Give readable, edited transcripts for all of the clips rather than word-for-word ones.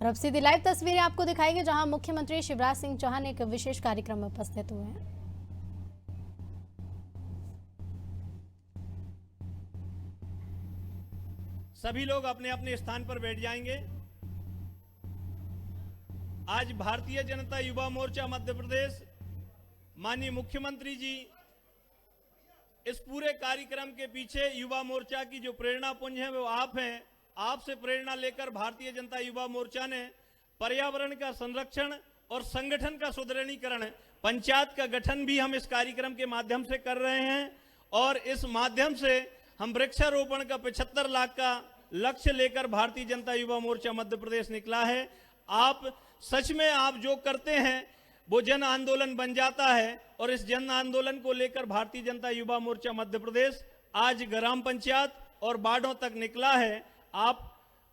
और अब सीधी लाइव तस्वीरें आपको दिखाएंगे जहां मुख्यमंत्री शिवराज सिंह चौहान एक विशेष कार्यक्रम में उपस्थित हुए हैं। सभी लोग अपने अपने स्थान पर बैठ जाएंगे। आज भारतीय जनता युवा मोर्चा मध्य प्रदेश माननीय मुख्यमंत्री जी इस पूरे कार्यक्रम के पीछे युवा मोर्चा की जो प्रेरणा पुंज है वो आप हैं। आपसे प्रेरणा लेकर भारतीय जनता युवा मोर्चा ने पर्यावरण का संरक्षण और संगठन का सुदृढ़ीकरण, पंचायत का गठन भी हम इस कार्यक्रम के माध्यम से कर रहे हैं और इस माध्यम से हम वृक्षारोपण का 75 लाख का लक्ष्य लेकर भारतीय जनता युवा मोर्चा मध्य प्रदेश निकला है। आप सच में आप जो करते हैं वो जन आंदोलन बन जाता है और इस जन आंदोलन को लेकर भारतीय जनता युवा मोर्चा मध्य प्रदेश आज ग्राम पंचायत और वार्डों तक निकला है। आप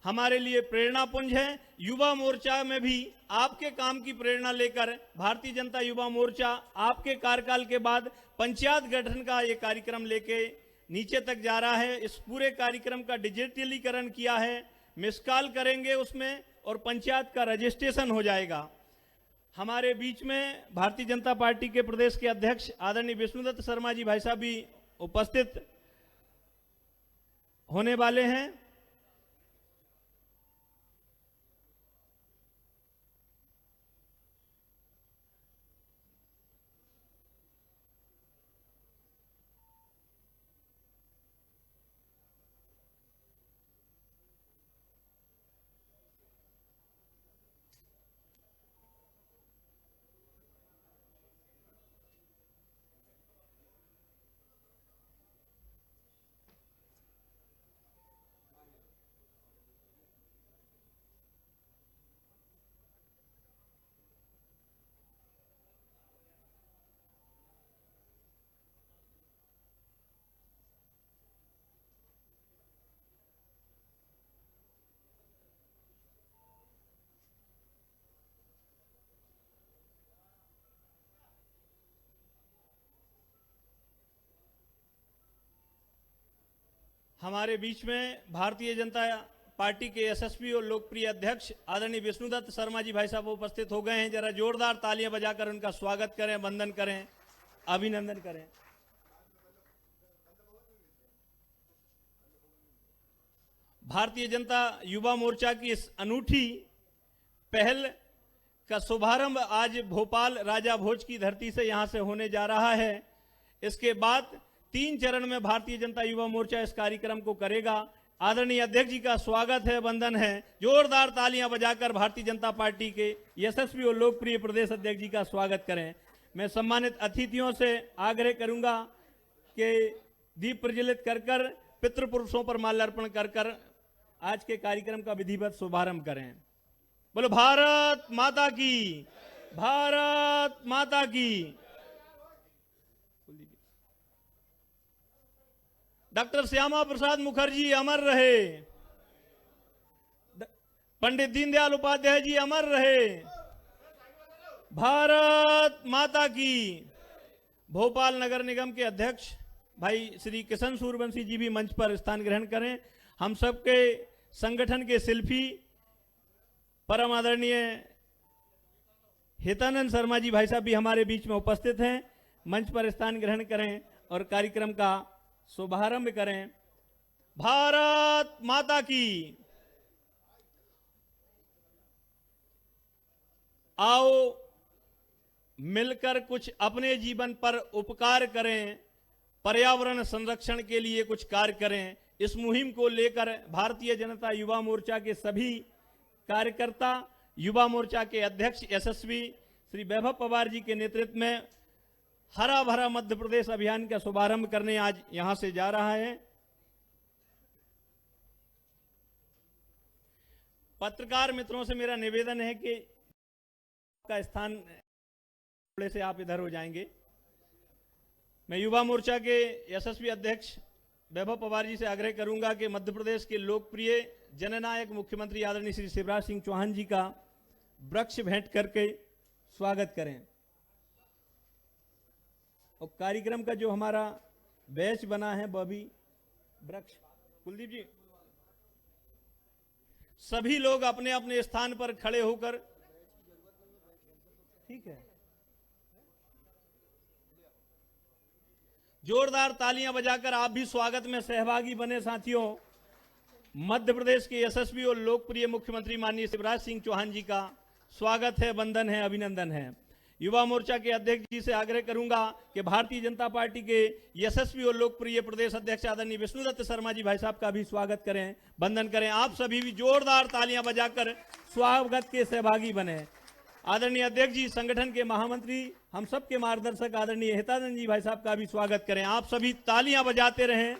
हमारे लिए प्रेरणा पुंज हैं। युवा मोर्चा में भी आपके काम की प्रेरणा लेकर भारतीय जनता युवा मोर्चा आपके कार्यकाल के बाद पंचायत गठन का ये कार्यक्रम लेके नीचे तक जा रहा है। इस पूरे कार्यक्रम का डिजिटलीकरण किया है, मिस कॉल करेंगे उसमें और पंचायत का रजिस्ट्रेशन हो जाएगा। हमारे बीच में भारतीय जनता पार्टी के प्रदेश के अध्यक्ष आदरणीय विष्णुदत्त शर्मा जी भाई साहब भी उपस्थित होने वाले हैं। हमारे बीच में भारतीय जनता पार्टी के यशस्वी और लोकप्रिय अध्यक्ष आदरणीय विष्णुदत्त शर्मा जी भाई साहब उपस्थित हो गए हैं। जरा जोरदार तालियां बजाकर उनका स्वागत करें, वंदन करें, अभिनंदन करें। भारतीय जनता युवा मोर्चा की इस अनूठी पहल का शुभारंभ आज भोपाल राजा भोज की धरती से यहां से होने जा रहा है। इसके बाद 3 चरण में भारतीय जनता युवा मोर्चा इस कार्यक्रम को करेगा। आदरणीय अध्यक्ष जी का स्वागत है, वंदन है। जोरदार तालियां बजाकर भारतीय जनता पार्टी के यशस्वी और लोकप्रिय प्रदेश अध्यक्ष जी का स्वागत करें। मैं सम्मानित अतिथियों से आग्रह करूंगा कि दीप प्रज्वलित कर पितृपुरुषों पर माल्यार्पण कर आज के कार्यक्रम का विधिवत शुभारंभ करें। बोलो भारत माता की, भारत माता की। डॉक्टर श्यामा प्रसाद मुखर्जी अमर रहे, पंडित दीनदयाल उपाध्याय जी अमर रहे, भारत माता की। भोपाल नगर निगम के अध्यक्ष भाई श्री किशन सूर्यवंशी जी भी मंच पर स्थान ग्रहण करें। हम सबके संगठन के शिल्पी परम आदरणीय हितानंद शर्मा जी भाई साहब भी हमारे बीच में उपस्थित हैं। मंच पर स्थान ग्रहण करें और कार्यक्रम का शुभारंभ करें। भारत माता की। आओ मिलकर कुछ अपने जीवन पर उपकार करें, पर्यावरण संरक्षण के लिए कुछ कार्य करें। इस मुहिम को लेकर भारतीय जनता युवा मोर्चा के सभी कार्यकर्ता, युवा मोर्चा के अध्यक्ष यशस्वी श्री वैभव पवार जी के नेतृत्व में हरा भरा मध्य प्रदेश अभियान का शुभारंभ करने आज यहां से जा रहा है। पत्रकार मित्रों से मेरा निवेदन है कि का स्थान थोड़े से आप इधर हो जाएंगे। मैं युवा मोर्चा के यशस्वी अध्यक्ष वैभव पवार जी से आग्रह करूंगा कि मध्य प्रदेश के लोकप्रिय जननायक मुख्यमंत्री आदरणीय श्री शिवराज सिंह चौहान जी का वृक्ष भेंट करके स्वागत करें। और कार्यक्रम का जो हमारा बैच बना है वह भी वृक्ष, कुलदीप जी सभी लोग अपने अपने स्थान पर खड़े होकर, ठीक है, जोरदार तालियां बजाकर आप भी स्वागत में सहभागी बने। साथियों, मध्य प्रदेश के यशस्वी और लोकप्रिय मुख्यमंत्री माननीय शिवराज सिंह चौहान जी का स्वागत है, वंदन है, अभिनंदन है। युवा मोर्चा के अध्यक्ष जी से आग्रह करूंगा कि भारतीय जनता पार्टी के यशस्वी और लोकप्रिय प्रदेश अध्यक्ष आदरणीय विष्णुदत्त शर्मा जी भाई साहब का भी स्वागत करें, वंदन करें। आप सभी भी जोरदार तालियां बजाकर स्वागत के सहभागी बने। आदरणीय अध्यक्ष जी, संगठन के महामंत्री, हम सबके मार्गदर्शक आदरणीय हितानंद जी भाई साहब का भी स्वागत करें। आप सभी तालियां बजाते रहें।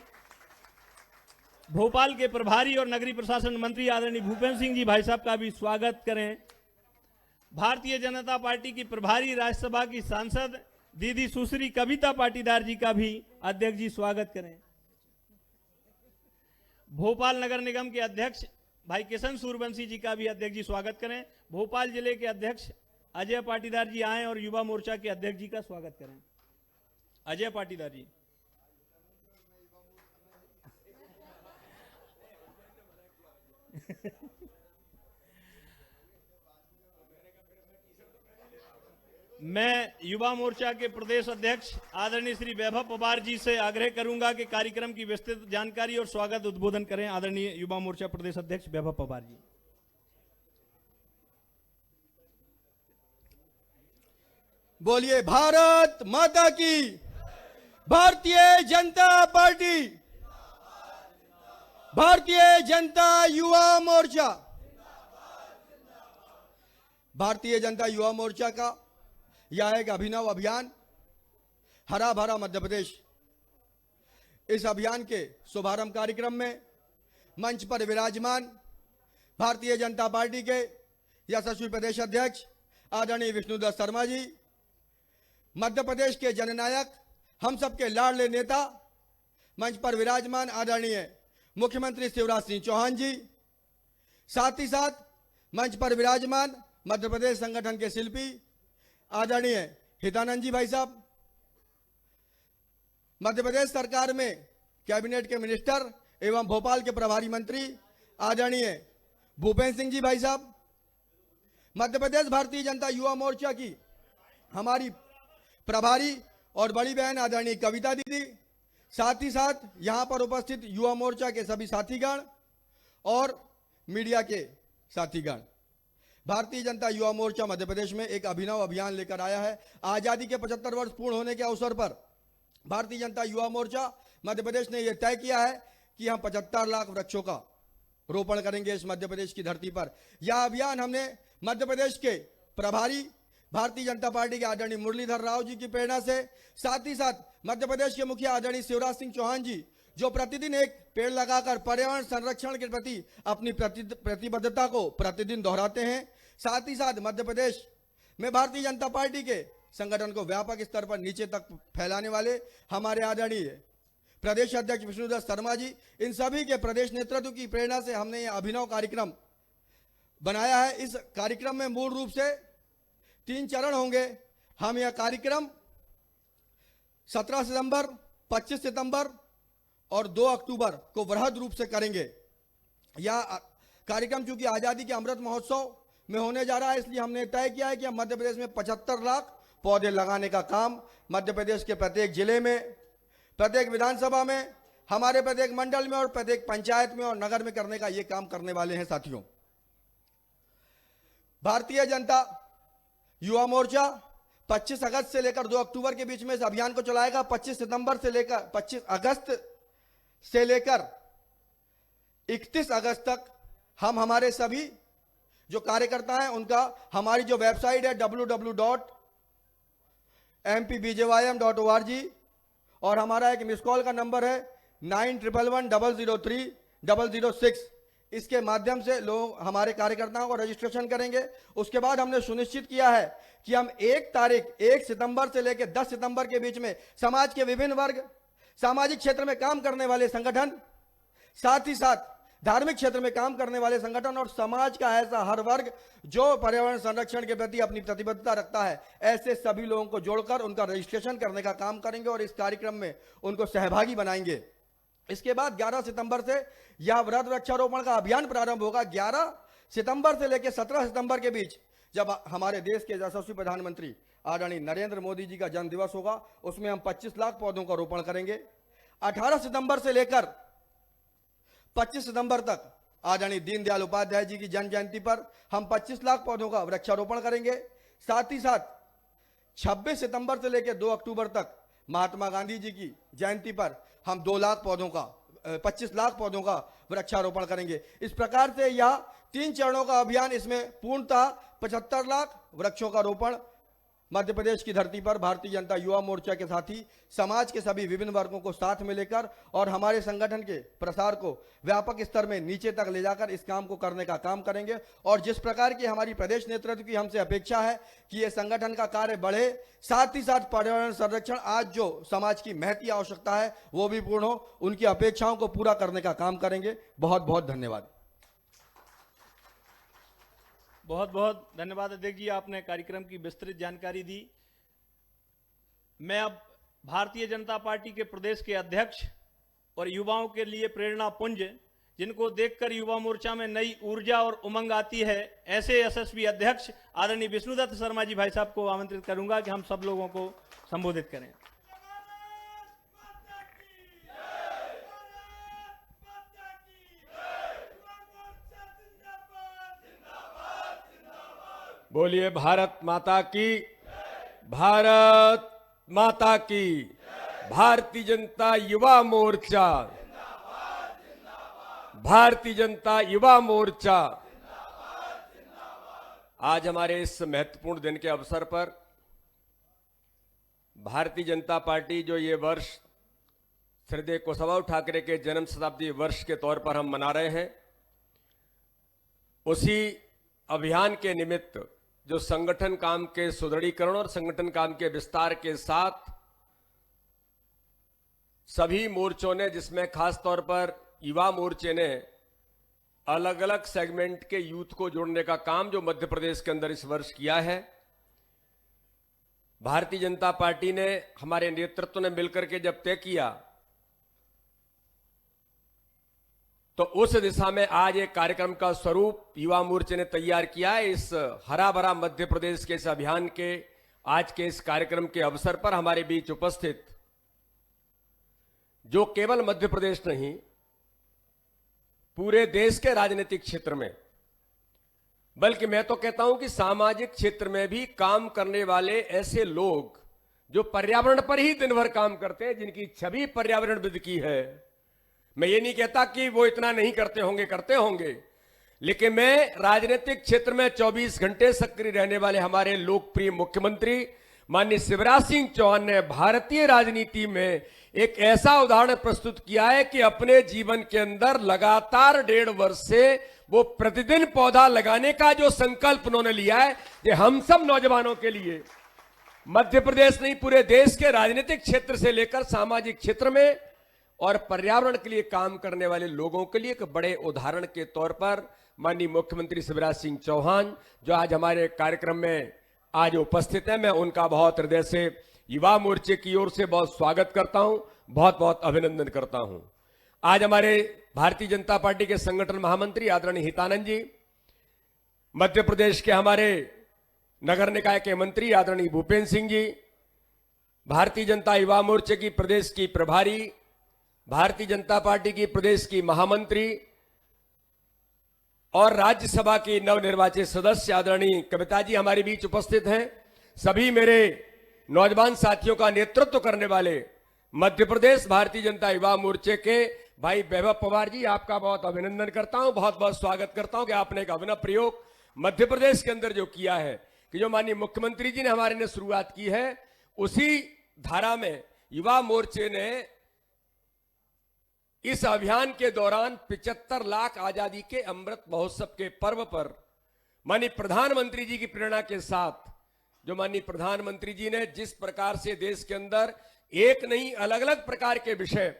भोपाल के प्रभारी और नगरीय प्रशासन मंत्री आदरणीय भूपेंद्र सिंह जी भाई साहब का भी स्वागत करें। भारतीय जनता पार्टी की प्रभारी राज्यसभा की सांसद दीदी सुश्री कविता पाटीदार जी का भी अध्यक्ष जी स्वागत करें। भोपाल नगर निगम के अध्यक्ष भाई किशन सूर्यवंशी जी का भी अध्यक्ष जी स्वागत करें। भोपाल जिले के अध्यक्ष अजय पाटीदार जी आए और युवा मोर्चा के अध्यक्ष जी का स्वागत करें। अजय पाटीदार जी। मैं युवा मोर्चा के प्रदेश अध्यक्ष आदरणीय श्री वैभव पवार जी से आग्रह करूंगा कि कार्यक्रम की विस्तृत जानकारी और स्वागत उद्बोधन करें। आदरणीय युवा मोर्चा प्रदेश अध्यक्ष वैभव पवार जी। बोलिए भारत माता की। भारतीय जनता पार्टी, भारतीय जनता युवा मोर्चा, भारतीय जनता युवा मोर्चा का यह एक अभिनव अभियान हरा भरा मध्य प्रदेश। इस अभियान के शुभारंभ कार्यक्रम में मंच पर विराजमान भारतीय जनता पार्टी के यशस्वी प्रदेश अध्यक्ष आदरणीय विष्णुदत्त शर्मा जी, मध्य प्रदेश के जननायक, हम सबके लाडले नेता, मंच पर विराजमान आदरणीय मुख्यमंत्री शिवराज सिंह चौहान जी, साथ ही साथ मंच पर विराजमान मध्य प्रदेश संगठन के शिल्पी आदरणीय हितानंद जी भाई साहब, मध्य प्रदेश सरकार में कैबिनेट के मिनिस्टर एवं भोपाल के प्रभारी मंत्री आदरणीय भूपेंद्र सिंह जी भाई साहब, मध्य प्रदेश भारतीय जनता युवा मोर्चा की हमारी प्रभारी और बड़ी बहन आदरणीय कविता दीदी, साथ ही साथ यहां पर उपस्थित युवा मोर्चा के सभी साथीगण और मीडिया के साथीगण। भारतीय जनता युवा मोर्चा मध्य प्रदेश में एक अभिनव अभियान लेकर आया है। आजादी के 75 वर्ष पूर्ण होने के अवसर पर भारतीय जनता युवा मोर्चा मध्य प्रदेश ने यह तय किया है कि हम 75 लाख वृक्षों का रोपण करेंगे इस मध्य प्रदेश की धरती पर। यह अभियान हमने मध्य प्रदेश के प्रभारी भारतीय जनता पार्टी के आदरणीय मुरलीधर राव जी की प्रेरणा से, साथ ही साथ मध्य प्रदेश के मुखिया आदरणीय शिवराज सिंह चौहान जी, जो प्रतिदिन एक पेड़ लगाकर पर्यावरण संरक्षण के प्रति अपनी प्रतिबद्धता को प्रतिदिन दोहराते हैं। साथ ही साथ मध्य प्रदेश में भारतीय जनता पार्टी के संगठन को व्यापक स्तर पर नीचे तक फैलाने वाले हमारे आदरणीय प्रदेश अध्यक्ष विष्णुदत्त शर्मा जी, इन सभी के प्रदेश नेतृत्व की प्रेरणा से हमने यह अभिनव कार्यक्रम बनाया है। इस कार्यक्रम में मूल रूप से 3 चरण होंगे। हम यह कार्यक्रम 17 सितंबर, 25 सितंबर और 2 अक्टूबर को वृहद रूप से करेंगे। यह कार्यक्रम चूंकि आजादी के अमृत महोत्सव में होने जा रहा है, इसलिए हमने तय किया है कि हम मध्य प्रदेश में 75 लाख पौधे लगाने का काम मध्य प्रदेश के प्रत्येक जिले में, प्रत्येक विधानसभा में, हमारे प्रत्येक मंडल में और प्रत्येक पंचायत में और नगर में करने का ये काम करने वाले हैं। साथियों, भारतीय जनता युवा मोर्चा 25 अगस्त से लेकर 2 अक्टूबर के बीच में इस अभियान को चलाएगा। 25 अगस्त से लेकर 31 अगस्त तक हम हमारे सभी जो कार्यकर्ता हैं उनका, हमारी जो वेबसाइट है www.mpbjym.org और हमारा एक मिस कॉल का नंबर है 9111003006, इसके माध्यम से लोग हमारे कार्यकर्ताओं को रजिस्ट्रेशन करेंगे। उसके बाद हमने सुनिश्चित किया है कि हम 1 सितंबर से लेकर 10 सितंबर के बीच में समाज के विभिन्न वर्ग, सामाजिक क्षेत्र में काम करने वाले संगठन, साथ ही साथ धार्मिक क्षेत्र में काम करने वाले संगठन और समाज का ऐसा हर वर्ग जो पर्यावरण संरक्षण के प्रति अपनी प्रतिबद्धता रखता है, ऐसे सभी लोगों को जोड़कर उनका रजिस्ट्रेशन करने का काम करेंगे और इस कार्यक्रम में उनको सहभागी बनाएंगे। इसके बाद 11 सितंबर से यह वृहद वृक्षारोपण का अभियान प्रारंभ होगा। 11 सितंबर से लेकर 17 सितंबर के बीच जब हमारे देश के यशस्वी प्रधानमंत्री आदरणीय नरेंद्र मोदी जी का जन्म दिवस होगा, उसमें हम 25 लाख पौधों का रोपण करेंगे। 18 सितंबर से लेकर 25 सितंबर तक आदरणीय दीनदयाल उपाध्याय जी की जन्म जयंती पर हम 25 लाख पौधों का वृक्षारोपण करेंगे। साथ ही साथ 26 सितंबर से लेकर 2 अक्टूबर तक महात्मा गांधी जी की जयंती पर हम 2 लाख पौधों का 25 लाख पौधों का वृक्षारोपण करेंगे। इस प्रकार से यह 3 चरणों का अभियान, इसमें पूर्णतः 75 लाख वृक्षों का रोपण मध्य प्रदेश की धरती पर भारतीय जनता युवा मोर्चा के साथ ही समाज के सभी विभिन्न वर्गों को साथ में लेकर और हमारे संगठन के प्रसार को व्यापक स्तर में नीचे तक ले जाकर इस काम को करने का काम करेंगे। और जिस प्रकार की हमारी प्रदेश नेतृत्व की हमसे अपेक्षा है कि ये संगठन का कार्य बढ़े, साथ ही साथ पर्यावरण संरक्षण आज जो समाज की महती आवश्यकता है वो भी पूर्ण हो, उनकी अपेक्षाओं को पूरा करने का काम करेंगे। बहुत बहुत धन्यवाद। बहुत बहुत धन्यवाद अध्यक्ष जी, आपने कार्यक्रम की विस्तृत जानकारी दी। मैं अब भारतीय जनता पार्टी के प्रदेश के अध्यक्ष और युवाओं के लिए प्रेरणा पुंज, जिनको देखकर युवा मोर्चा में नई ऊर्जा और उमंग आती है, ऐसे यशस्वी अध्यक्ष आदरणीय विष्णुदत्त शर्मा जी भाई साहब को आमंत्रित करूंगा कि हम सब लोगों को संबोधित करें। बोलिए भारत माता की, भारत माता की। भारतीय जनता युवा मोर्चा, भारतीय जनता युवा मोर्चा। आज हमारे इस महत्वपूर्ण दिन के अवसर पर भारतीय जनता पार्टी जो ये वर्ष श्रद्धेय कुशवाहा ठाकरे के जन्म शताब्दी वर्ष के तौर पर हम मना रहे हैं, उसी अभियान के निमित्त जो संगठन काम के सुदृढ़ीकरण और संगठन काम के विस्तार के साथ सभी मोर्चों ने, जिसमें खास तौर पर युवा मोर्चे ने अलग अलग सेगमेंट के यूथ को जोड़ने का काम जो मध्य प्रदेश के अंदर इस वर्ष किया है, भारतीय जनता पार्टी ने, हमारे नेतृत्व ने मिलकर के जब तय किया तो उस दिशा में आज एक कार्यक्रम का स्वरूप युवा मोर्चे ने तैयार किया है। इस हरा भरा मध्य प्रदेश के इस अभियान के आज के इस कार्यक्रम के अवसर पर हमारे बीच उपस्थित, जो केवल मध्य प्रदेश नहीं पूरे देश के राजनीतिक क्षेत्र में, बल्कि मैं तो कहता हूं कि सामाजिक क्षेत्र में भी काम करने वाले ऐसे लोग जो पर्यावरण पर ही दिन भर काम करते हैं, जिनकी छवि पर्यावरणविद की है। मैं ये नहीं कहता कि वो इतना नहीं करते होंगे, करते होंगे, लेकिन मैं राजनीतिक क्षेत्र में 24 घंटे सक्रिय रहने वाले हमारे लोकप्रिय मुख्यमंत्री माननीय शिवराज सिंह चौहान ने भारतीय राजनीति में एक ऐसा उदाहरण प्रस्तुत किया है कि अपने जीवन के अंदर लगातार 1.5 वर्ष से वो प्रतिदिन पौधा लगाने का जो संकल्प उन्होंने लिया है, ये हम सब नौजवानों के लिए मध्य प्रदेश नहीं पूरे देश के राजनीतिक क्षेत्र से लेकर सामाजिक क्षेत्र में और पर्यावरण के लिए काम करने वाले लोगों के लिए एक बड़े उदाहरण के तौर पर माननीय मुख्यमंत्री शिवराज सिंह चौहान जो आज हमारे कार्यक्रम में आज उपस्थित हैं, मैं उनका बहुत हृदय से युवा मोर्चे की ओर से बहुत स्वागत करता हूं, बहुत बहुत अभिनंदन करता हूं। आज हमारे भारतीय जनता पार्टी के संगठन महामंत्री आदरणीय हितानंद जी, मध्य प्रदेश के हमारे नगर निकाय के मंत्री आदरणीय भूपेंद्र सिंह जी, भारतीय जनता युवा मोर्चे की प्रदेश की प्रभारी, भारतीय जनता पार्टी की प्रदेश की महामंत्री और राज्यसभा की नवनिर्वाचित सदस्य आदरणीय कविता जी हमारे बीच उपस्थित हैं। सभी मेरे नौजवान साथियों का नेतृत्व करने वाले मध्य प्रदेश भारतीय जनता युवा मोर्चे के भाई वैभव पवार जी, आपका बहुत अभिनंदन करता हूं, बहुत बहुत स्वागत करता हूं कि आपने एक अभिनव प्रयोग मध्य प्रदेश के अंदर जो किया है कि जो माननीय मुख्यमंत्री जी ने हमारे ने शुरुआत की है, उसी धारा में युवा मोर्चे ने इस अभियान के दौरान 75 लाख आजादी के अमृत महोत्सव के पर्व पर माननीय प्रधानमंत्री जी की प्रेरणा के साथ, जो माननीय प्रधानमंत्री जी ने जिस प्रकार से देश के अंदर एक नहीं अलग अलग प्रकार के विषय,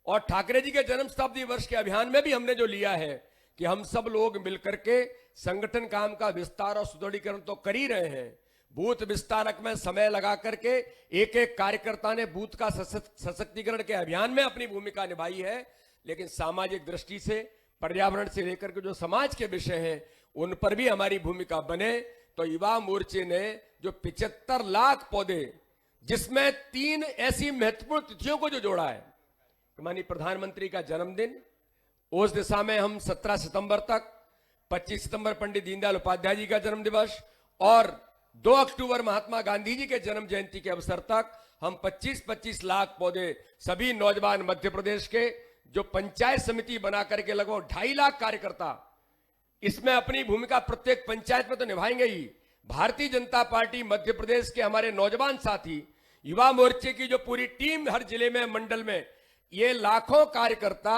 और ठाकरे जी के जन्म शताब्दी वर्ष के अभियान में भी हमने जो लिया है कि हम सब लोग मिलकर के संगठन काम का विस्तार और सुदृढ़ीकरण तो कर ही रहे हैं, बूथ विस्तारक में समय लगा करके एक एक कार्यकर्ता ने बूथ का सशक्तिकरण के अभियान में अपनी भूमिका निभाई है। लेकिन सामाजिक दृष्टि से, पर्यावरण से लेकर के जो समाज के विषय हैं उन पर भी हमारी भूमिका बने। तो युवा मोर्चे ने जो 75 लाख पौधे, जिसमें 3 ऐसी महत्वपूर्ण तिथियों को जो जोड़ा है, माननीय प्रधानमंत्री का जन्मदिन, उस दिशा में हम 17 सितंबर तक, 25 सितंबर पंडित दीनदयाल उपाध्याय जी का जन्म दिवस और 2 अक्टूबर महात्मा गांधी जी के जन्म जयंती के अवसर तक हम 25-25 लाख पौधे सभी नौजवान मध्य प्रदेश के जो पंचायत समिति बना करके लगभग 2.5 लाख कार्यकर्ता इसमें अपनी भूमिका प्रत्येक पंचायत में तो निभाएंगे ही। भारतीय जनता पार्टी मध्य प्रदेश के हमारे नौजवान साथी, युवा मोर्चे की जो पूरी टीम हर जिले में, मंडल में, ये लाखों कार्यकर्ता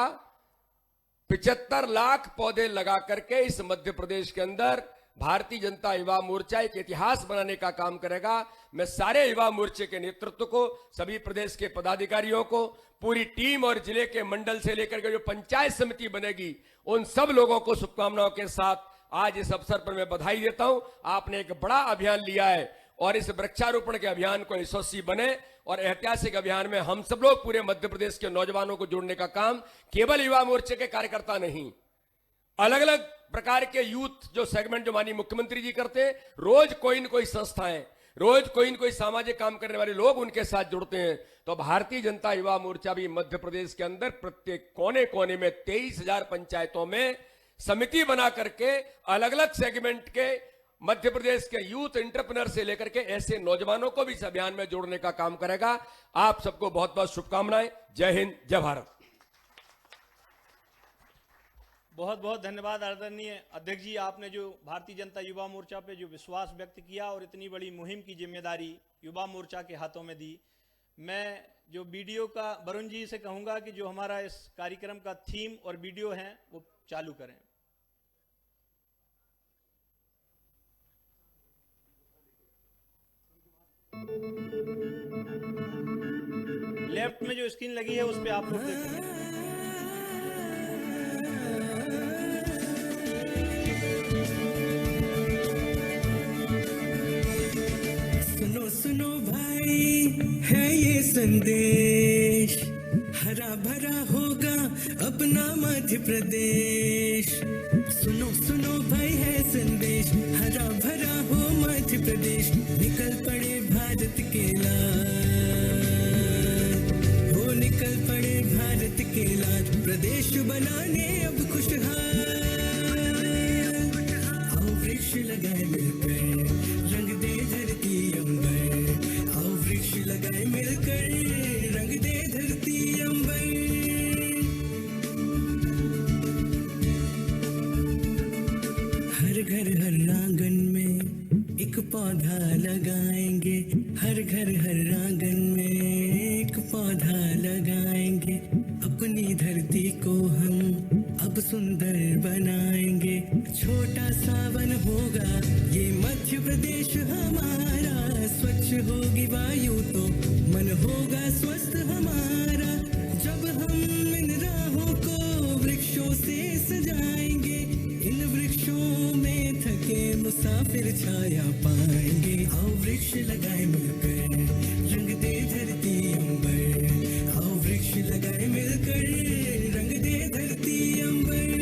75 लाख पौधे लगा करके इस मध्य प्रदेश के अंदर भारतीय जनता युवा मोर्चा एक इतिहास बनाने का काम करेगा। मैं सारे युवा मोर्चे के नेतृत्व को, सभी प्रदेश के पदाधिकारियों को, पूरी टीम और जिले के मंडल से लेकर के जो पंचायत समिति बनेगी, उन सब लोगों को शुभकामनाओं के साथ आज इस अवसर पर मैं बधाई देता हूं। आपने एक बड़ा अभियान लिया है और इस वृक्षारोपण के अभियान को यशस्वी बने और ऐतिहासिक अभियान में हम सब लोग पूरे मध्य प्रदेश के नौजवानों को जोड़ने का काम केवल युवा मोर्चे के कार्यकर्ता नहीं, अलग अलग प्रकार के यूथ जो सेगमेंट जो माननीय मुख्यमंत्री जी करते हैं, रोज कोई न कोई संस्थाएं, रोज कोई न कोई सामाजिक काम करने वाले लोग उनके साथ जुड़ते हैं। तो भारतीय जनता युवा मोर्चा भी मध्य प्रदेश के अंदर प्रत्येक कोने कोने में 23,000 पंचायतों में समिति बना करके अलग अलग सेगमेंट के मध्य प्रदेश के यूथ एंटरप्रेन्योर से लेकर के ऐसे नौजवानों को भी इस अभियान में जोड़ने का काम करेगा। आप सबको बहुत बहुत शुभकामनाएं। जय हिंद, जय भारत। बहुत बहुत धन्यवाद आदरणीय अध्यक्ष जी, आपने जो भारतीय जनता युवा मोर्चा पे जो विश्वास व्यक्त किया और इतनी बड़ी मुहिम की जिम्मेदारी युवा मोर्चा के हाथों में दी। मैं जो वीडियो का वरुण जी से कहूंगा कि जो हमारा इस कार्यक्रम का थीम और वीडियो है वो चालू करें। लेफ्ट में जो स्क्रीन लगी है उस पे आप लोग देखेंगे। सुनो सुनो भाई है ये संदेश, हरा भरा होगा अपना मध्य प्रदेश। सुनो सुनो भाई है संदेश, हरा भरा हो मध्य प्रदेश। निकल पड़े भारत के लाल, हो निकल पड़े भारत के लाल, प्रदेश बनाने अब खुशहाल। आओ वृक्ष लगाए मिलकर, रंग दे धरती अंबर। आओ वृक्ष लगाए मिलकर, रंग दे धरती अंबर। हर घर हर आंगन में एक पौधा लगाएंगे, हर घर हर आंगन में एक पौधा लगाएंगे। अपनी धरती को हम अब सुंदर बनाएंगे। छोटा सा वन होगा ये मध्य प्रदेश हमारा, स्वच्छ होगी वायु तो मन होगा स्वस्थ हमारा। जब हम इन राहों को वृक्षों से सजाएंगे, इन वृक्षों में थके मुसाफिर छाया पाएंगे। आओ वृक्ष लगाए मिलकर, रंग दे धरती अंबर। आओ वृक्ष लगाए मिलकर, रंग दे धरती अंबर।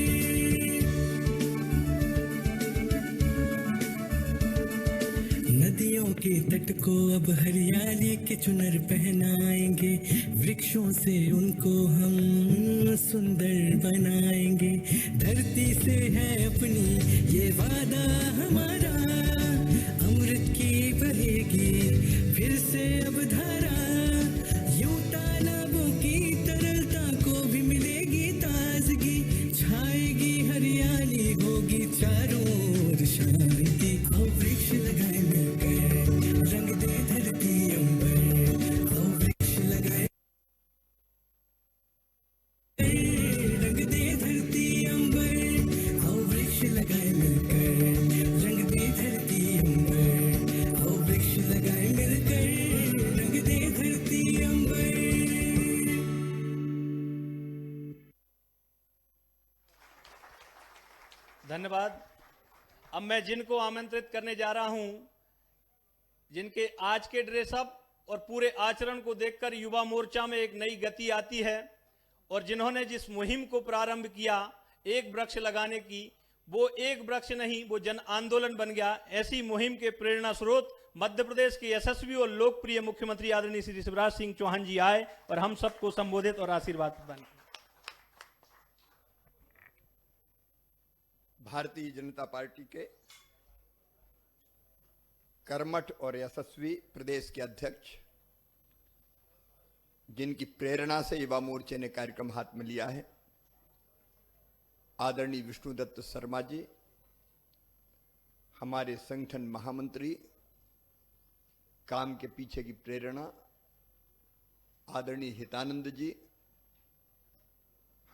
नदियों के तट को अब हरियाली के चुनर पहनाएंगे। वृक्षों से उनको हम सुंदर बनाएंगे। धरती से है अपनी ये वादा हमारा, अमृत की बहेगी फिर से अब धारा। यूं तालाबों की तरलता को भी मिलेगी ताजगी, छाएगी हरियाली होगी चारों ओर शांति। आओ वृक्ष लगाए मिलकर, रंग दे धरती अंबर। आओ वृक्ष लगाए, रंग दे धरती अंबर। आओ वृक्ष लगाए मिलकर, रंग दे धरती अंबर। आओ वृक्ष लगाए मिलकर, रंग दे धरती अंबर। धन्यवाद। अब मैं जिनको आमंत्रित करने जा रहा हूं जिनके आज के ड्रेसअप और पूरे आचरण को देखकर युवा मोर्चा में एक नई गति आती है, और जिन्होंने जिस मुहिम को प्रारंभ किया एक वृक्ष लगाने की, वो एक वृक्ष नहीं, वो जन आंदोलन बन गया। ऐसी मुहिम के प्रेरणा स्रोत मध्य प्रदेश के यशस्वी और लोकप्रिय मुख्यमंत्री आदरणीय श्री शिवराज सिंह चौहान जी आए और हम सबको संबोधित और आशीर्वाद प्रदान किया। भारतीय जनता पार्टी के कर्मठ और यशस्वी प्रदेश के अध्यक्ष, जिनकी प्रेरणा से युवा मोर्चे ने कार्यक्रम हाथ में लिया है, आदरणीय विष्णुदत्त शर्मा जी, हमारे संगठन महामंत्री, काम के पीछे की प्रेरणा आदरणीय हितानंद जी,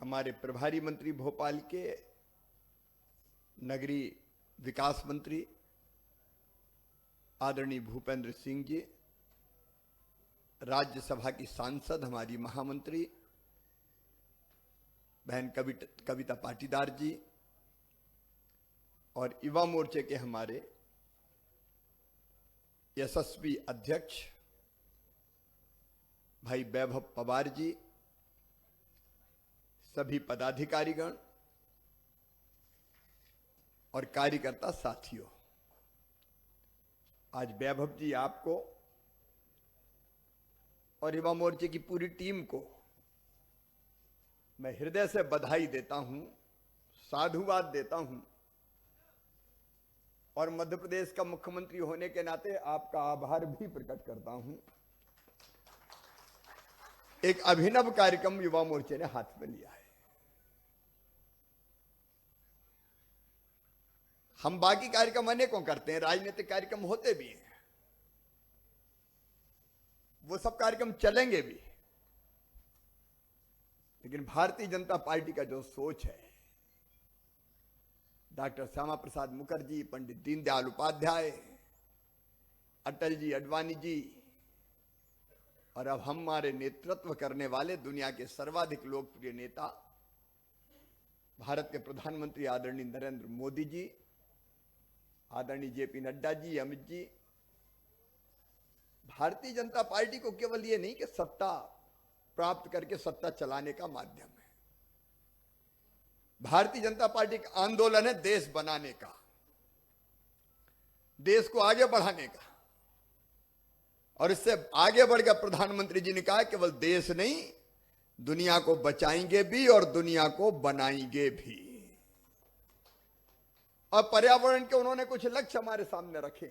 हमारे प्रभारी मंत्री भोपाल के, नगरीय विकास मंत्री आदरणीय भूपेंद्र सिंह जी, राज्यसभा की सांसद हमारी महामंत्री बहन कविता पाटीदार जी, और युवा मोर्चे के हमारे यशस्वी अध्यक्ष भाई वैभव पवार जी, सभी पदाधिकारीगण और कार्यकर्ता साथियों, आज वैभव जी आपको और युवा मोर्चे की पूरी टीम को मैं हृदय से बधाई देता हूं, साधुवाद देता हूं, और मध्य प्रदेश का मुख्यमंत्री होने के नाते आपका आभार भी प्रकट करता हूं। एक अभिनव कार्यक्रम युवा मोर्चे ने हाथ में लिया है। हम बाकी कार्यक्रम अनेकों करते हैं, राजनीतिक कार्यक्रम होते भी हैं, वो सब कार्यक्रम चलेंगे भी, लेकिन भारतीय जनता पार्टी का जो सोच है, डॉक्टर श्यामा प्रसाद मुखर्जी, पंडित दीनदयाल उपाध्याय, अटल जी, अडवाणी जी, और अब हमारे नेतृत्व करने वाले दुनिया के सर्वाधिक लोकप्रिय नेता भारत के प्रधानमंत्री आदरणीय नरेंद्र मोदी जी, आदरणीय जेपी नड्डा जी, अमित जी, भारतीय जनता पार्टी को केवल ये नहीं कि सत्ता प्राप्त करके सत्ता चलाने का माध्यम है, भारतीय जनता पार्टी का आंदोलन है देश बनाने का, देश को आगे बढ़ाने का। और इससे आगे बढ़कर प्रधानमंत्री जी ने कहा केवल देश नहीं, दुनिया को बचाएंगे भी और दुनिया को बनाएंगे भी। और पर्यावरण के उन्होंने कुछ लक्ष्य हमारे सामने रखे।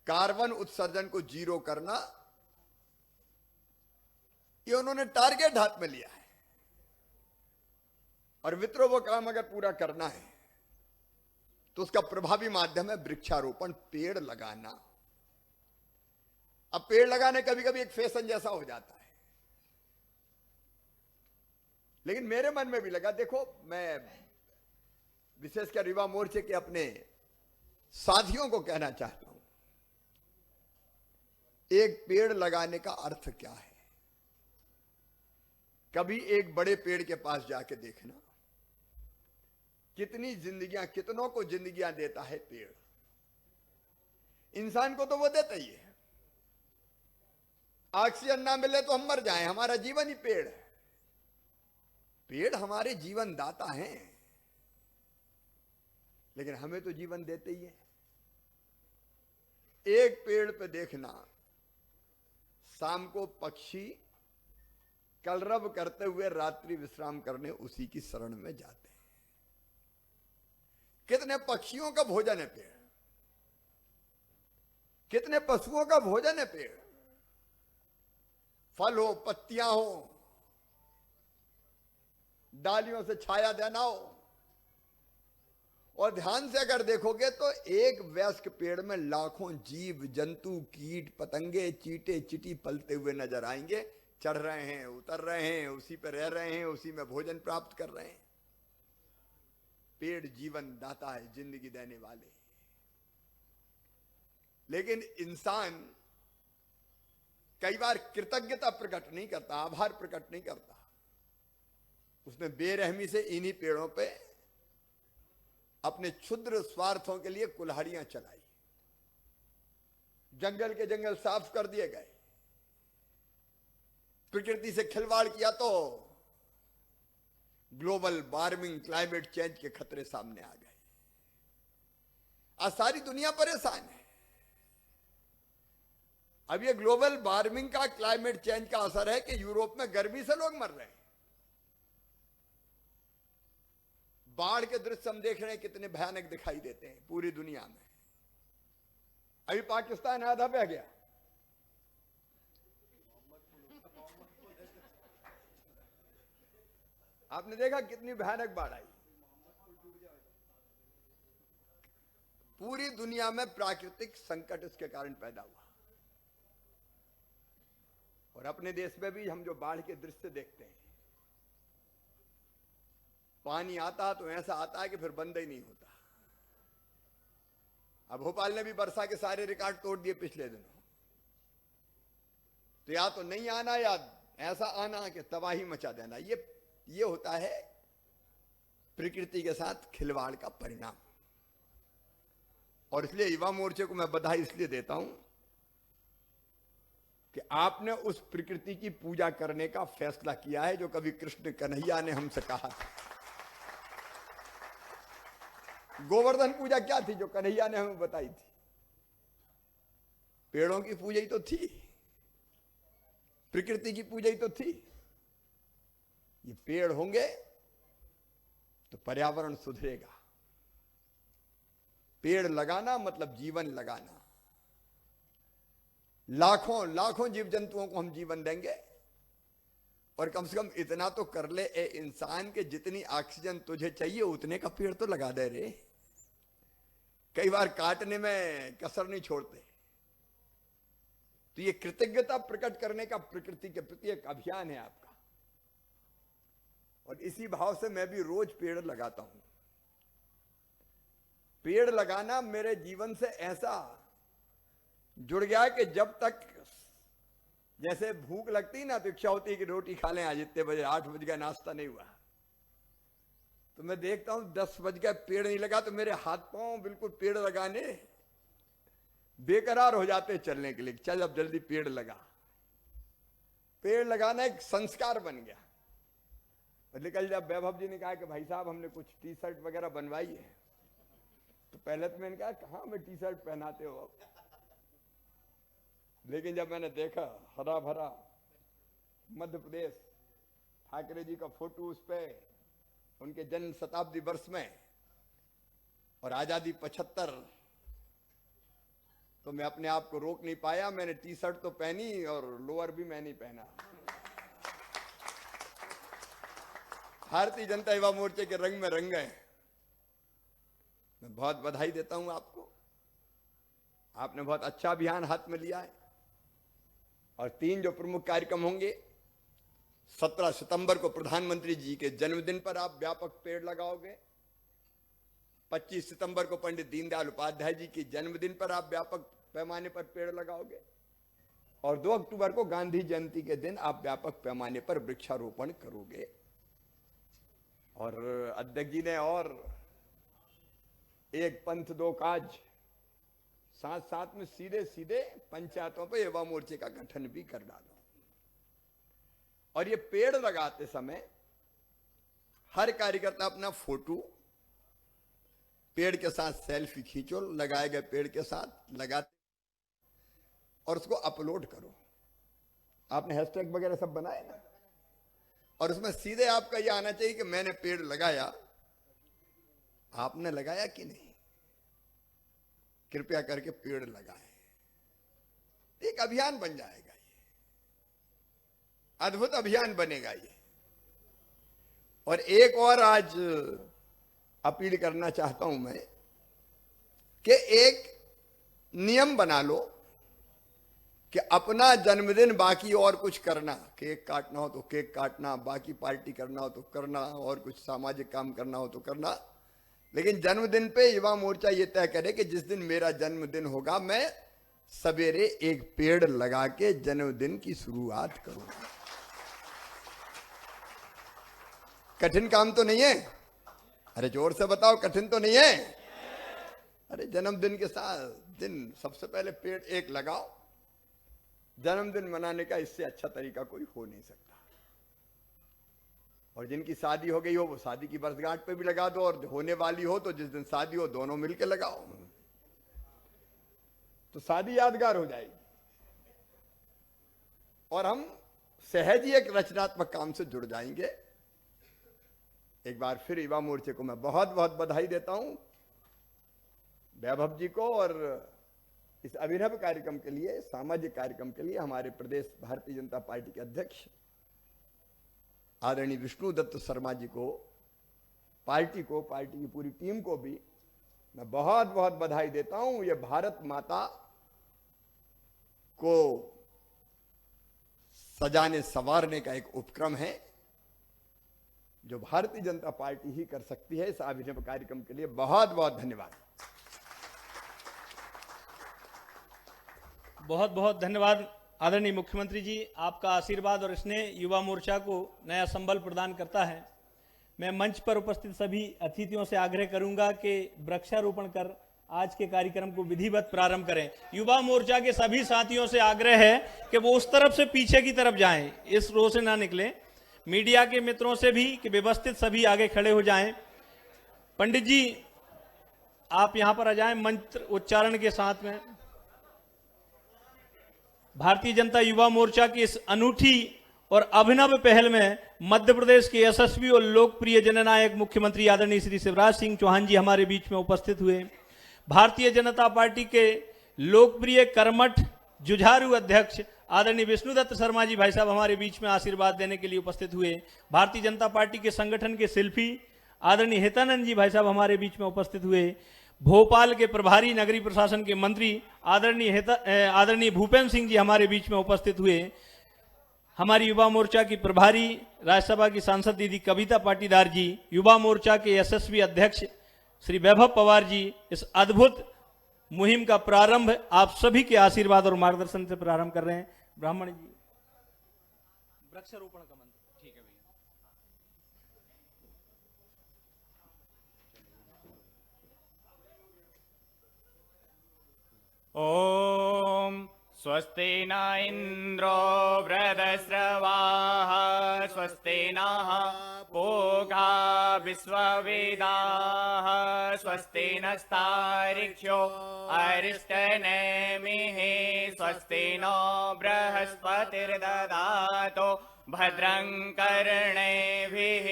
कार्बन उत्सर्जन को जीरो करना, ये उन्होंने टारगेट हाथ में लिया है, और मित्रों वो काम अगर पूरा करना है तो उसका प्रभावी माध्यम है वृक्षारोपण, पेड़ लगाना। अब पेड़ लगाने कभी कभी एक फैशन जैसा हो जाता है, लेकिन मेरे मन में भी लगा, देखो मैं विशेषकर युवा मोर्चे के अपने साथियों को कहना चाहता हूं, एक पेड़ लगाने का अर्थ क्या है। कभी एक बड़े पेड़ के पास जाके देखना, कितनी जिंदगियां, कितनों को जिंदगियां देता है पेड़। इंसान को तो वो देता ही है, ऑक्सीजन ना मिले तो हम मर जाएं, हमारा जीवन ही पेड़ है। पेड़ हमारे जीवन दाता हैं, लेकिन हमें तो जीवन देते ही है। एक पेड़ पे देखना, शाम को पक्षी कलरव करते हुए रात्रि विश्राम करने उसी की शरण में जाते हैं। कितने पक्षियों का भोजन है पेड़, कितने पशुओं का भोजन है पेड़। फल हो, पत्तियां हो, डालियों से छाया देना हो, और ध्यान से अगर देखोगे तो एक वयस्क पेड़ में लाखों जीव जंतु, कीट पतंगे, चींटे चींटी पलते हुए नजर आएंगे। चढ़ रहे हैं, उतर रहे हैं, उसी पर रह रहे हैं, उसी में भोजन प्राप्त कर रहे हैं। पेड़ जीवन दाता है, जिंदगी देने वाले। लेकिन इंसान कई बार कृतज्ञता प्रकट नहीं करता, आभार प्रकट नहीं करता। उसने बेरहमी से इन्हीं पेड़ों पे अपने क्षुद्र स्वार्थों के लिए कुल्हाड़ियां चलाई। जंगल के जंगल साफ कर दिए गए, प्रकृति से खिलवाड़ किया तो ग्लोबल वार्मिंग, क्लाइमेट चेंज के खतरे सामने आ गए। आज सारी दुनिया परेशान है। अब ये ग्लोबल वार्मिंग का, क्लाइमेट चेंज का असर है कि यूरोप में गर्मी से लोग मर रहे हैं। बाढ़ के दृश्य हम देख रहे हैं कितने भयानक दिखाई देते हैं पूरी दुनिया में। अभी पाकिस्तान आधा बह गया। आपने देखा कितनी भयानक बाढ़ आई। पूरी दुनिया में प्राकृतिक संकट इसके कारण पैदा हुआ। और अपने देश में भी हम जो बाढ़ के दृश्य देखते हैं, पानी आता तो ऐसा आता है कि फिर बंद ही नहीं होता। अब भोपाल ने भी वर्षा के सारे रिकॉर्ड तोड़ दिए पिछले दिनों। तो या तो नहीं आना या ऐसा आना कि तबाही मचा देना। ये होता है प्रकृति के साथ खिलवाड़ का परिणाम। और इसलिए युवा मोर्चे को मैं बधाई इसलिए देता हूं कि आपने उस प्रकृति की पूजा करने का फैसला किया है जो कभी कृष्ण कन्हैया ने हमसे कहा था। गोवर्धन पूजा क्या थी जो कन्हैया ने हमें बताई थी? पेड़ों की पूजा ही तो थी, प्रकृति की पूजा ही तो थी। ये पेड़ होंगे तो पर्यावरण सुधरेगा। पेड़ लगाना मतलब जीवन लगाना। लाखों लाखों जीव जंतुओं को हम जीवन देंगे। और कम से कम इतना तो कर ले ए इंसान के, जितनी ऑक्सीजन तुझे चाहिए उतने का पेड़ तो लगा दे रे। कई बार काटने में कसर नहीं छोड़ते। तो ये कृतज्ञता प्रकट करने का प्रकृति के प्रति एक अभियान है आपका। और इसी भाव से मैं भी रोज पेड़ लगाता हूं। पेड़ लगाना मेरे जीवन से ऐसा जुड़ गया कि जब तक जैसे भूख लगती ना तो इच्छा होती है कि रोटी खा लें आज इतने बजे, 8 बज गया नाश्ता नहीं हुआ, तो मैं देखता हूं 10 बज गया पेड़ नहीं लगा तो मेरे हाथ पांव बिल्कुल पेड़ लगाने बेकरार हो जाते चलने के लिए। चल अब जल्दी पेड़ लगा। पेड़ लगाना एक संस्कार बन गया। निकल जब वैभव जी ने कहा कि भाई साहब हमने कुछ टी शर्ट वगैरह बनवाई है, तो पहले तो मैंने कहा कहां में टी शर्ट पहनाते हो अब। लेकिन जब मैंने देखा हरा भरा मध्य प्रदेश, ठाकरे जी का फोटो उस पे, उनके जन्म शताब्दी वर्ष में और आजादी 75, तो मैं अपने आप को रोक नहीं पाया। मैंने टी शर्ट तो पहनी और लोअर भी मैं नहीं पहना। भारतीय जनता युवा मोर्चे के रंग में रंग गए। मैं बहुत बधाई देता हूं आपको। आपने बहुत अच्छा अभियान हाथ में लिया है। और 3 जो प्रमुख कार्यक्रम होंगे, 17 सितंबर को प्रधानमंत्री जी के जन्मदिन पर आप व्यापक पेड़ लगाओगे। 25 सितंबर को पंडित दीनदयाल उपाध्याय जी के जन्मदिन पर आप व्यापक पैमाने पर पेड़ लगाओगे। और 2 अक्टूबर को गांधी जयंती के दिन आप व्यापक पैमाने पर वृक्षारोपण करोगे। और अध्यक्ष जी ने और एक पंथ 2 काज, साथ साथ में सीधे सीधे पंचायतों पर युवा मोर्चे का गठन भी कर डालो। और ये पेड़ लगाते समय हर कार्यकर्ता अपना फोटो पेड़ के साथ सेल्फी खींचो, लगाए गए पेड़ के साथ लगाते और उसको अपलोड करो। आपने हैशटैग वगैरह सब बनाए ना, और उसमें सीधे आपका यह आना चाहिए कि मैंने पेड़ लगाया। आपने लगाया कि नहीं? कृपया करके पेड़ लगाएं। एक अभियान बन जाएगा। ये अद्भुत अभियान बनेगा ये। और एक और आज अपील करना चाहता हूं मैं कि एक नियम बना लो कि अपना जन्मदिन, बाकी और कुछ करना, केक काटना हो तो केक काटना, बाकी पार्टी करना हो तो करना, और कुछ सामाजिक काम करना हो तो करना, लेकिन जन्मदिन पे युवा मोर्चा ये तय करे कि जिस दिन मेरा जन्मदिन होगा मैं सवेरे एक पेड़ लगा के जन्मदिन की शुरुआत करूंगा। कठिन काम तो नहीं है? अरे जोर से बताओ, कठिन तो नहीं है? अरे जन्मदिन के साथ दिन सबसे पहले पेड़ एक लगाओ। जन्मदिन मनाने का इससे अच्छा तरीका कोई हो नहीं सकता। और जिनकी शादी हो गई हो वो शादी की वर्षगांठ पे भी लगा दो, और होने वाली हो तो जिस दिन शादी हो दोनों मिलकर लगाओ, तो शादी यादगार हो जाएगी। और हम सहज ही एक रचनात्मक काम से जुड़ जाएंगे। एक बार फिर युवा मोर्चे को मैं बहुत बहुत बधाई देता हूं, वैभव जी को, और इस अभिनव कार्यक्रम के लिए, सामाजिक कार्यक्रम के लिए हमारे प्रदेश भारतीय जनता पार्टी के अध्यक्ष आदरणीय विष्णु दत्त शर्मा जी को, पार्टी को, पार्टी की पूरी टीम को भी मैं बहुत बहुत बधाई देता हूं। यह भारत माता को सजाने संवारने का एक उपक्रम है जो भारतीय जनता पार्टी ही कर सकती है। इस अभिनव कार्यक्रम के लिए बहुत बहुत धन्यवाद। बहुत बहुत धन्यवाद आदरणीय मुख्यमंत्री जी। आपका आशीर्वाद और स्नेह युवा मोर्चा को नया संबल प्रदान करता है। मैं मंच पर उपस्थित सभी अतिथियों से आग्रह करूंगा कि वृक्षारोपण कर आज के कार्यक्रम को विधिवत प्रारंभ करें। युवा मोर्चा के सभी साथियों से आग्रह है कि वो उस तरफ से पीछे की तरफ जाएं, इस रो से ना निकले। मीडिया के मित्रों से भी कि व्यवस्थित सभी आगे खड़े हो जाएं। पंडित जी आप यहां पर आ जाएं मंत्र उच्चारण के साथ में। भारतीय जनता युवा मोर्चा की इस अनूठी और अभिनव पहल में मध्य प्रदेश के यशस्वी और लोकप्रिय जननायक मुख्यमंत्री आदरणीय श्री शिवराज सिंह चौहान जी हमारे बीच में उपस्थित हुए। भारतीय जनता पार्टी के लोकप्रिय कर्मठ जुझारू अध्यक्ष आदरणीय विष्णुदत्त शर्मा जी भाई साहब हमारे बीच में आशीर्वाद देने के लिए उपस्थित हुए। भारतीय जनता पार्टी के संगठन के शिल्पी आदरणीय हितानंद जी भाई साहब हमारे बीच में उपस्थित हुए। भोपाल के प्रभारी नगरीय प्रशासन के मंत्री आदरणीय भूपेंद्र सिंह जी हमारे बीच में उपस्थित हुए। हमारी युवा मोर्चा की प्रभारी राज्यसभा की सांसद दीदी कविता पाटीदार जी, युवा मोर्चा के यशस्वी अध्यक्ष श्री वैभव पवार जी, इस अद्भुत मुहिम का प्रारंभ आप सभी के आशीर्वाद और मार्गदर्शन से प्रारंभ कर रहे हैं। ब्राह्मण जी वृक्षारोपण का मंत्र। ठीक है भैया। ओम स्वस्ति न इंद्रो वृद्धस्रवाः स्वस्ति नः पूषा विश्ववेदाः स्वस्ति नस्तार्क्ष्यो अरिष्टनेमिः स्वस्ति नो बृहस्पतिर्दधातु भद्रं कर्णेभिः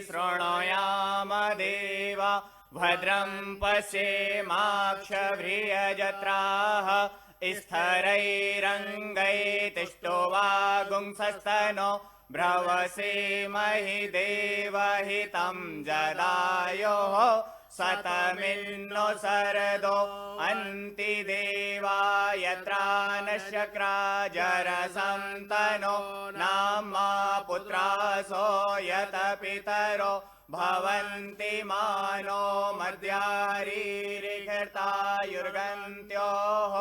शृणुयाम देवा भद्रं पश्येमाक्षभ्रियजत्राः स्थैरैरङ्गैतिष्ठो वागुंसस्तनो भ्रवसेमहि देवहितं जदायोः सतमिन्नो सरदो अन्तिदेवा यत्रा नश्यक्राजरसन्तनो नामा पुत्रासो यत पितरो भवन्ति मानो मध्यारीरिघर्तायुर्गन्त्योः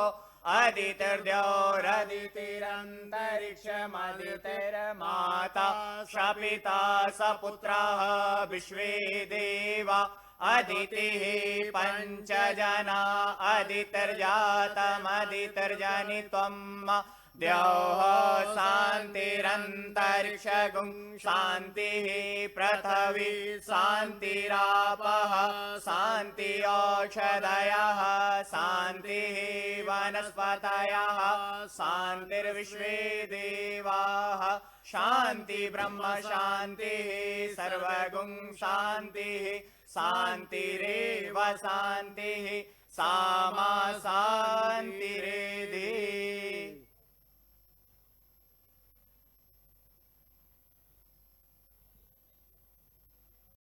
अदितिर्द्योरदितिरन्तरिक्षमदितिर्माता शपिता सपुत्राः विश्वे देवा अदितिः पञ्चजना अदितिर्जातमदितिर्जनित्वम् द्योः शान्तिरन्तरिक्षगुं शान्तिः पृथिवी शान्तिरापः शान्ति औषधयः शान्तिः वनस्पतयः शान्तिर्विश्वे देवाः शान्ति ब्रह्म शान्तिः सर्वगुं शान्तिः शान्तिरेव शान्तिः सामा शान्तिरेव